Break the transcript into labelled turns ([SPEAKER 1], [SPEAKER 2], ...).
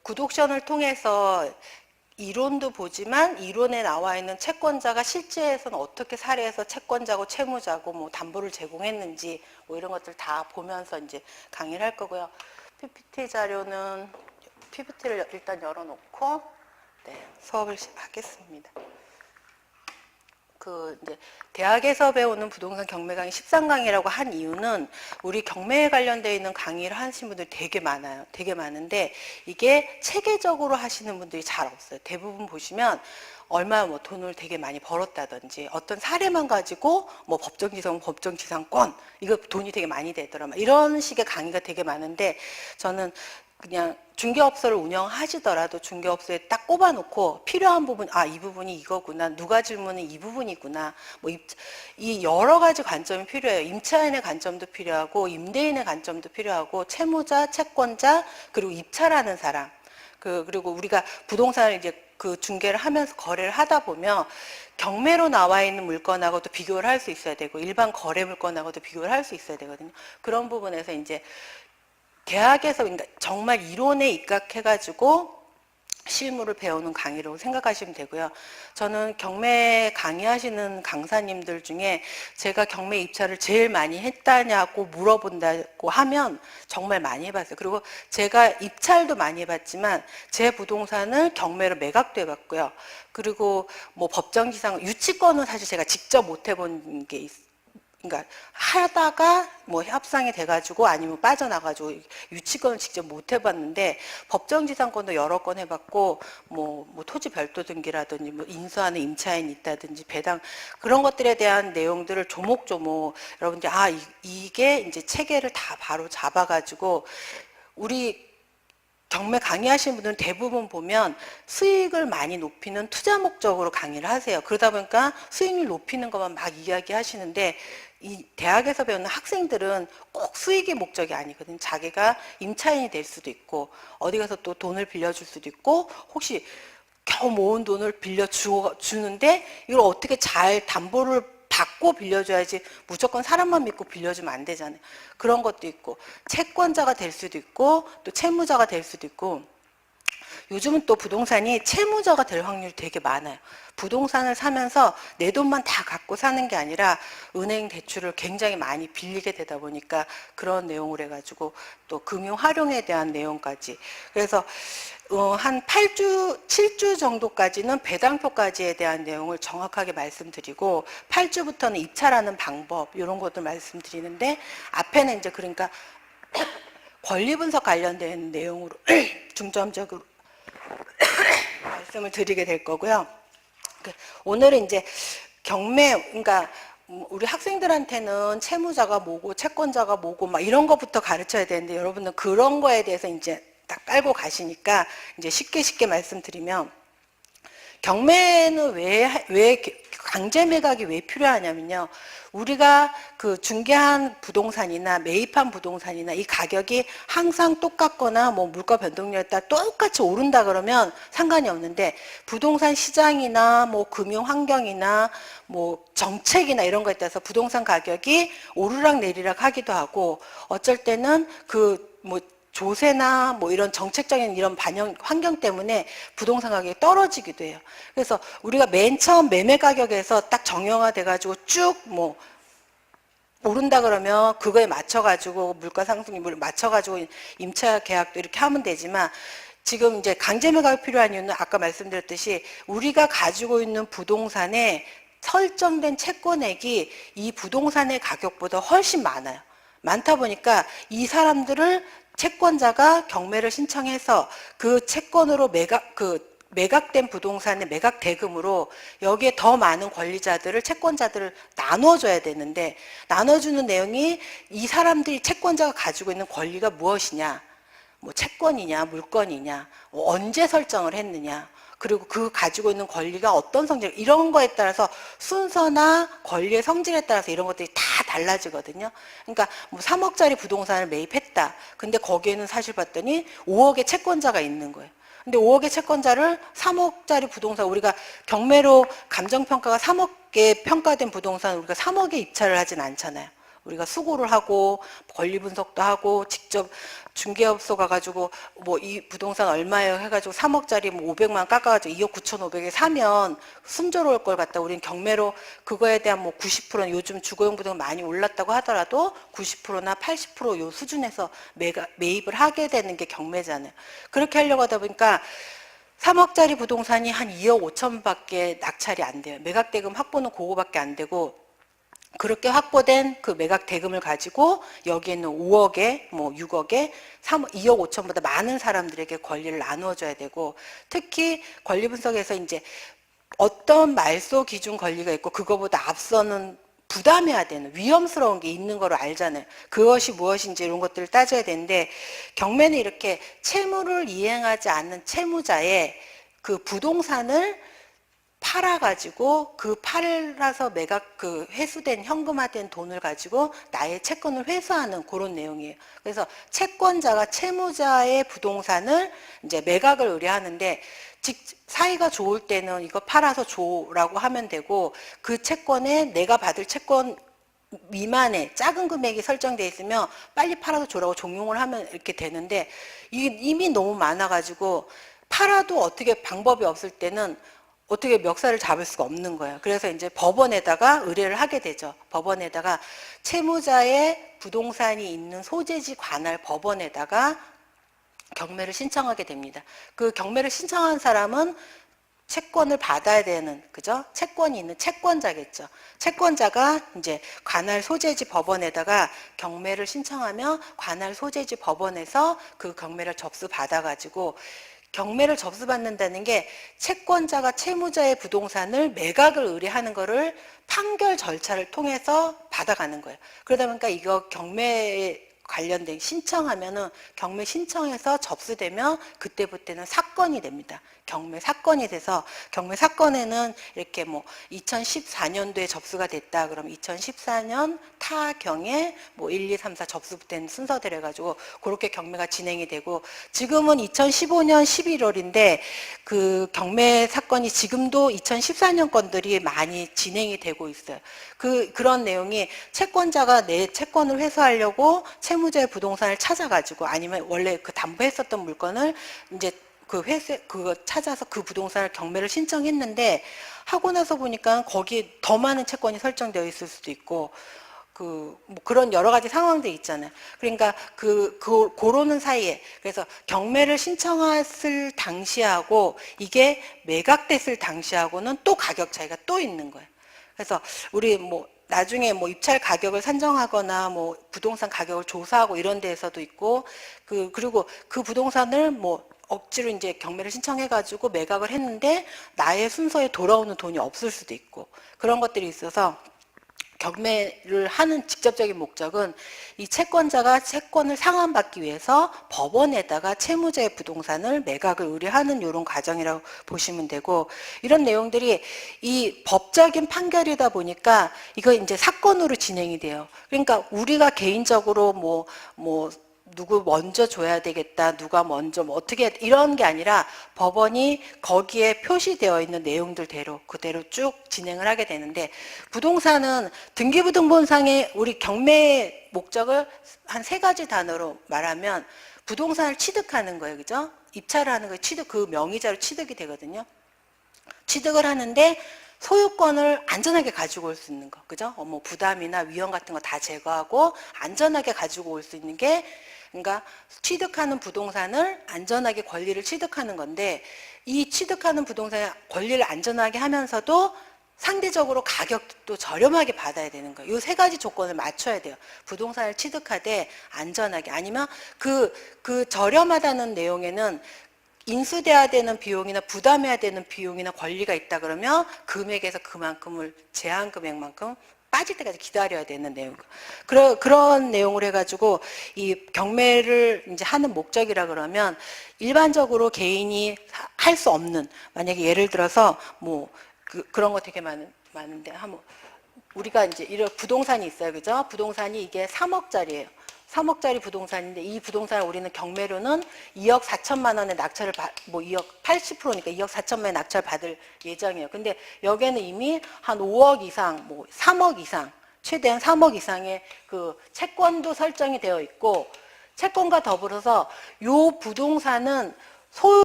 [SPEAKER 1] 굿옵션을 통해서 이론도 보지만 이론에 나와 있는 채권자가 실제에서는 어떻게 사례해서 채권자고 채무자고 뭐 담보를 제공했는지 뭐 이런 것들 다 보면서 이제 강의를 할 거고요. PPT 자료는 PPT를 일단 열어놓고 수업을 하겠습니다. 이제 대학에서 배우는 부동산 경매 강의 13강이라고 한 이유는 우리 경매에 관련되어 있는 강의를 하시는 분들이 되게 많아요. 되게 많은데 이게 체계적으로 하시는 분들이 잘 없어요. 대부분 보시면 얼마 뭐 돈을 되게 많이 벌었다든지 어떤 사례만 가지고 뭐 법정지상권 이거 돈이 되게 많이 되더라 이런 식의 강의가 되게 많은데 저는 그냥 중개업소를 운영하시더라도 중개업소에 딱 꼽아놓고 필요한 부분, 이 부분이 이거구나. 누가 질문은 이 부분이구나. 이 여러 가지 관점이 필요해요. 임차인의 관점도 필요하고, 임대인의 관점도 필요하고, 채무자, 채권자, 그리고 입찰하는 사람. 그리고 우리가 부동산을 이제 그 중개를 하면서 거래를 하다 보면 경매로 나와 있는 물건하고도 비교를 할 수 있어야 되고, 일반 거래 물건하고도 비교를 할 수 있어야 되거든요. 그런 부분에서 이제 대학에서 정말 이론에 입각해가지고 실무를 배우는 강의라고 생각하시면 되고요. 저는 경매 강의하시는 강사님들 중에 제가 경매 입찰을 제일 많이 했다냐고 물어본다고 하면 정말 많이 해봤어요. 그리고 제가 입찰도 많이 해봤지만 제 부동산을 경매로 매각도 해봤고요. 그리고 뭐 법정지상 유치권은 사실 제가 직접 못 해본 게 있어요. 그러니까 하다가 뭐 협상이 돼가지고 아니면 빠져나가지고 유치권을 직접 못 해봤는데 법정지상권도 여러 건 해봤고 뭐 토지 별도 등기라든지 뭐 인수하는 임차인이 있다든지 배당 그런 것들에 대한 내용들을 조목조목 여러분들 이게 이제 체계를 다 바로 잡아가지고 우리 경매 강의하시는 분들은 대부분 보면 수익을 많이 높이는 투자 목적으로 강의를 하세요. 그러다 보니까 수익률 높이는 것만 막 이야기하시는데 이 대학에서 배우는 학생들은 꼭 수익이 목적이 아니거든요. 자기가 임차인이 될 수도 있고 어디 가서 또 돈을 빌려줄 수도 있고 혹시 겨우 모은 돈을 주는데 이걸 어떻게 잘 담보를 받고 빌려줘야지 무조건 사람만 믿고 빌려주면 안 되잖아요. 그런 것도 있고 채권자가 될 수도 있고 또 채무자가 될 수도 있고 요즘은 또 부동산이 채무자가 될 확률이 되게 많아요. 부동산을 사면서 내 돈만 다 갖고 사는 게 아니라 은행 대출을 굉장히 많이 빌리게 되다 보니까 그런 내용을 해가지고 또 금융 활용에 대한 내용까지 그래서 한 8주, 7주 정도까지는 배당표까지에 대한 내용을 정확하게 말씀드리고 8주부터는 입찰하는 방법 이런 것들 말씀드리는데 앞에는 이제 그러니까 권리 분석 관련된 내용으로 중점적으로 말씀을 드리게 될 거고요. 오늘은 이제 경매, 그러니까 우리 학생들한테는 채무자가 뭐고 채권자가 뭐고 막 이런 것부터 가르쳐야 되는데 여러분은 그런 거에 대해서 이제 딱 깔고 가시니까 이제 쉽게 말씀드리면 경매는 왜 강제 매각이 왜 필요하냐면요. 우리가 그 중개한 부동산이나 매입한 부동산이나 이 가격이 항상 똑같거나 뭐 물가 변동률에 따라 똑같이 오른다 그러면 상관이 없는데 부동산 시장이나 뭐 금융 환경이나 뭐 정책이나 이런 거에 따라서 부동산 가격이 오르락 내리락 하기도 하고 어쩔 때는 뭐 조세나 뭐 이런 정책적인 이런 환경 때문에 부동산 가격이 떨어지기도 해요. 그래서 우리가 맨 처음 매매 가격에서 딱 정형화돼 가지고 쭉 뭐 오른다 그러면 그거에 맞춰 가지고 물가 상승률을 맞춰 가지고 임차 계약도 이렇게 하면 되지만 지금 이제 강제 매각이 필요한 이유는 아까 말씀드렸듯이 우리가 가지고 있는 부동산에 설정된 채권액이 이 부동산의 가격보다 훨씬 많아요. 많다 보니까 이 사람들을 채권자가 경매를 신청해서 그 채권으로 매각된 부동산의 매각 대금으로 여기에 더 많은 권리자들을 채권자들을 나눠줘야 되는데 나눠주는 내용이 이 사람들이 채권자가 가지고 있는 권리가 무엇이냐 뭐 채권이냐 물건이냐 언제 설정을 했느냐 그리고 그 가지고 있는 권리가 어떤 성질 이런 거에 따라서 순서나 권리의 성질에 따라서 이런 것들이 다 달라지거든요. 그러니까 뭐 3억짜리 부동산을 매입했다. 근데 거기에는 사실 봤더니 5억의 채권자가 있는 거예요. 근데 5억의 채권자를 3억짜리 부동산 우리가 경매로 감정평가가 3억에 평가된 부동산 우리가 3억에 입찰을 하진 않잖아요. 우리가 수고를 하고 권리 분석도 하고 직접 중개업소 가가지고 뭐 이 부동산 얼마예요 해가지고 3억짜리 뭐 500만 깎아가지고 2억 9,500에 사면 순조로울 걸 갖다 우린 경매로 그거에 대한 뭐 90%는 요즘 주거용 부동산 많이 올랐다고 하더라도 90%나 80%요 수준에서 매입을 하게 되는 게 경매잖아요. 그렇게 하려고 하다 보니까 3억짜리 부동산이 한 2억 5천밖에 낙찰이 안 돼요. 매각 대금 확보는 그거밖에 안 되고 그렇게 확보된 그 매각 대금을 가지고 여기에는 5억에 뭐 6억에 2억 5천보다 많은 사람들에게 권리를 나누어줘야 되고 특히 권리 분석에서 이제 어떤 말소 기준 권리가 있고 그거보다 앞서는 부담해야 되는 위험스러운 게 있는 걸 알잖아요. 그것이 무엇인지 이런 것들을 따져야 되는데 경매는 이렇게 채무를 이행하지 않는 채무자의 그 부동산을 팔아가지고 그 팔아서 매각 그 회수된 현금화된 돈을 가지고 나의 채권을 회수하는 그런 내용이에요. 그래서 채권자가 채무자의 부동산을 이제 매각을 의뢰하는데 사이가 좋을 때는 이거 팔아서 줘라고 하면 되고 그 채권에 내가 받을 채권 미만의 작은 금액이 설정돼 있으면 빨리 팔아서 줘라고 종용을 하면 이렇게 되는데 이게 이미 너무 많아가지고 팔아도 어떻게 방법이 없을 때는 어떻게 멱살을 잡을 수가 없는 거예요. 그래서 이제 법원에다가 의뢰를 하게 되죠. 법원에다가 채무자의 부동산이 있는 소재지 관할 법원에다가 경매를 신청하게 됩니다. 그 경매를 신청한 사람은 채권을 받아야 되는, 그죠? 채권이 있는 채권자겠죠. 채권자가 이제 관할 소재지 법원에다가 경매를 신청하며 관할 소재지 법원에서 그 경매를 접수받아가지고 경매를 접수받는다는 게 채권자가 채무자의 부동산을 매각을 의뢰하는 거를 판결 절차를 통해서 받아가는 거예요. 그러다 보니까 이거 경매에 관련된 신청하면은 경매 신청해서 접수되면 그때부터는 사건이 됩니다. 경매 사건이 돼서 경매 사건에는 이렇게 뭐 2014년도에 접수가 됐다 그러면 2014년 타경에 뭐 1, 2, 3, 4 접수된 순서대로 해가지고 그렇게 경매가 진행이 되고 지금은 2015년 11월인데 그 경매 사건이 지금도 2014년 건들이 많이 진행이 되고 있어요. 그런 내용이 채권자가 내 채권을 회수하려고 채무자의 부동산을 찾아가지고 아니면 원래 그 담보했었던 물건을 이제 그거 찾아서 그 부동산을 경매를 신청했는데 하고 나서 보니까 거기에 더 많은 채권이 설정되어 있을 수도 있고 뭐 그런 여러 가지 상황들이 있잖아요. 그러니까 그러는 사이에 그래서 경매를 신청했을 당시하고 이게 매각됐을 당시하고는 또 가격 차이가 또 있는 거예요. 그래서 우리 뭐 나중에 뭐 입찰 가격을 산정하거나 뭐 부동산 가격을 조사하고 이런 데에서도 있고 그리고 그 부동산을 뭐 억지로 이제 경매를 신청해가지고 매각을 했는데 나의 순서에 돌아오는 돈이 없을 수도 있고 그런 것들이 있어서 경매를 하는 직접적인 목적은 이 채권자가 채권을 상환받기 위해서 법원에다가 채무자의 부동산을 매각을 의뢰하는 이런 과정이라고 보시면 되고 이런 내용들이 이 법적인 판결이다 보니까 이거 이제 사건으로 진행이 돼요. 그러니까 우리가 개인적으로 뭐 누구 먼저 줘야 되겠다, 누가 먼저 뭐 어떻게 이런 게 아니라 법원이 거기에 표시되어 있는 내용들대로 그대로 쭉 진행을 하게 되는데 부동산은 등기부등본상의 우리 경매 목적을 한 3가지 단어로 말하면 부동산을 취득하는 거예요, 그죠? 입찰을 하는 거예요. 그 명의자로 취득이 되거든요. 취득을 하는데 소유권을 안전하게 가지고 올 수 있는 거, 그죠? 뭐 부담이나 위험 같은 거 다 제거하고 안전하게 가지고 올 수 있는 게 그러니까 취득하는 부동산을 안전하게 권리를 취득하는 건데 이 취득하는 부동산의 권리를 안전하게 하면서도 상대적으로 가격도 저렴하게 받아야 되는 거예요. 이 3가지 조건을 맞춰야 돼요. 부동산을 취득하되 안전하게 아니면 그 저렴하다는 내용에는 인수돼야 되는 비용이나 부담해야 되는 비용이나 권리가 있다 그러면 금액에서 그만큼을 제한 금액만큼 빠질 때까지 기다려야 되는 내용. 그런 내용을 해가지고 이 경매를 이제 하는 목적이라 그러면 일반적으로 개인이 할 수 없는 만약에 예를 들어서 뭐 그런 거 되게 많은데 한번 우리가 이제 이런 부동산이 있어요, 그죠? 부동산이 이게 3억짜리예요. 3억짜리 부동산인데 이 부동산을 우리는 경매로는 2억 4천만 원의 낙찰을 뭐 2억 80%니까 2억 4천만 원의 낙찰을 받을 예정이에요. 근데 여기에는 이미 한 5억 이상, 뭐 3억 이상 최대한 3억 이상의 그 채권도 설정이 되어 있고 채권과 더불어서 요 부동산은 소유